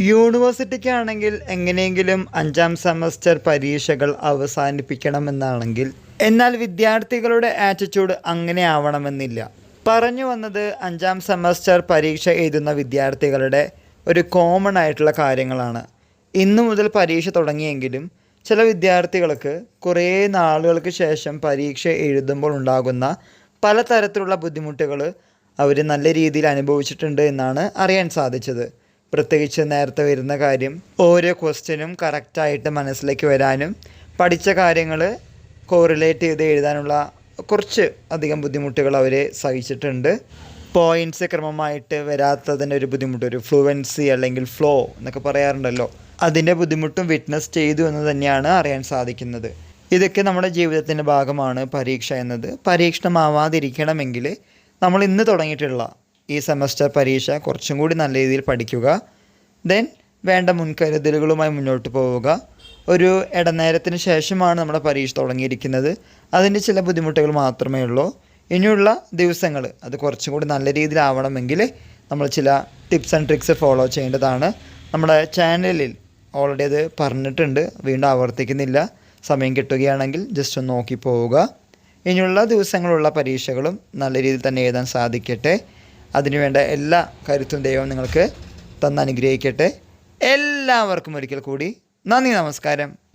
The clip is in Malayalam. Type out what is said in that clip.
യൂണിവേഴ്സിറ്റിക്കാണെങ്കിൽ എങ്ങനെയെങ്കിലും 5ാം സെമസ്റ്റർ പരീക്ഷകൾ അവസാനിപ്പിക്കണമെന്നാണെങ്കിൽ, എന്നാൽ വിദ്യാർത്ഥികളുടെ ആറ്റിറ്റ്യൂഡ് അങ്ങനെ ആവണമെന്നില്ല. പറഞ്ഞു വന്നത് 5ാം സെമസ്റ്റർ പരീക്ഷ എഴുതുന്ന വിദ്യാർത്ഥികളുടെ ഒരു കോമൺ ആയിട്ടുള്ള കാര്യങ്ങളാണ്. ഇന്നു മുതൽ പരീക്ഷ തുടങ്ങിയെങ്കിലും ചില വിദ്യാർത്ഥികൾക്ക് കുറേ നാളുകൾക്ക് ശേഷം പരീക്ഷ എഴുതുമ്പോൾ ഉണ്ടാകുന്ന പലതരത്തിലുള്ള ബുദ്ധിമുട്ടുകൾ അവർ നല്ല രീതിയിൽ അനുഭവിച്ചിട്ടുണ്ട് എന്നാണ് അറിയാൻ സാധിച്ചത്. പ്രത്യേകിച്ച് നേരത്തെ വരുന്ന കാര്യം, ഓരോ ക്വസ്റ്റ്യനും കറക്റ്റായിട്ട് മനസ്സിലേക്ക് വരാനും പഠിച്ച കാര്യങ്ങൾ കോറിലേറ്റ് ചെയ്ത് എഴുതാനുള്ള കുറച്ച് അധികം ബുദ്ധിമുട്ടുകൾ അവർ സഹിച്ചിട്ടുണ്ട്. പോയിൻറ്റ്സ് ക്രമമായിട്ട് വരാത്തതിൻ്റെ ഒരു ബുദ്ധിമുട്ട്, ഒരു ഫ്ലുവൻസി അല്ലെങ്കിൽ ഫ്ലോ എന്നൊക്കെ പറയാറുണ്ടല്ലോ, അതിൻ്റെ ബുദ്ധിമുട്ടും വിറ്റ്നസ് ചെയ്തു എന്ന് തന്നെയാണ് അറിയാൻ സാധിക്കുന്നത്. ഇതൊക്കെ നമ്മുടെ ജീവിതത്തിൻ്റെ ഭാഗമാണ് പരീക്ഷ എന്നത്. പരീക്ഷണമാവാതിരിക്കണമെങ്കിൽ നമ്മൾ ഇന്ന് തുടങ്ങിയിട്ടുള്ള ഈ സെമസ്റ്റർ പരീക്ഷ കുറച്ചും കൂടി നല്ല രീതിയിൽ പഠിക്കുക. ദെൻ വേണ്ട മുൻകരുതലുകളുമായി മുന്നോട്ട് പോവുക. ഒരു ഇടനേരത്തിന് ശേഷമാണ് നമ്മുടെ പരീക്ഷ തുടങ്ങിയിരിക്കുന്നത്. അതിൻ്റെ ചില ബുദ്ധിമുട്ടുകൾ മാത്രമേ ഉള്ളൂ. ഇനിയുള്ള ദിവസങ്ങൾ അത് കുറച്ചും കൂടി നല്ല രീതിയിലാവണമെങ്കിൽ നമ്മൾ ചില ടിപ്സ് ആൻഡ് ട്രിക്സ് ഫോളോ ചെയ്യേണ്ടതാണ്. നമ്മുടെ ചാനലിൽ ഓൾറെഡി അത് പറഞ്ഞിട്ടുണ്ട്, വീണ്ടും ആവർത്തിക്കുന്നില്ല. സമയം കിട്ടുകയാണെങ്കിൽ ജസ്റ്റ് ഒന്ന് നോക്കി പോവുക. ഇനിയുള്ള ദിവസങ്ങളുള്ള പരീക്ഷകളും നല്ല രീതിയിൽ തന്നെ എഴുതാൻ സാധിക്കട്ടെ. അതിനുവേണ്ട എല്ലാ കരുത്തും ദൈവം നിങ്ങൾക്ക് തന്നനുഗ്രഹിക്കട്ടെ. എല്ലാവർക്കും ഒരിക്കൽ കൂടി നന്ദി, നമസ്കാരം.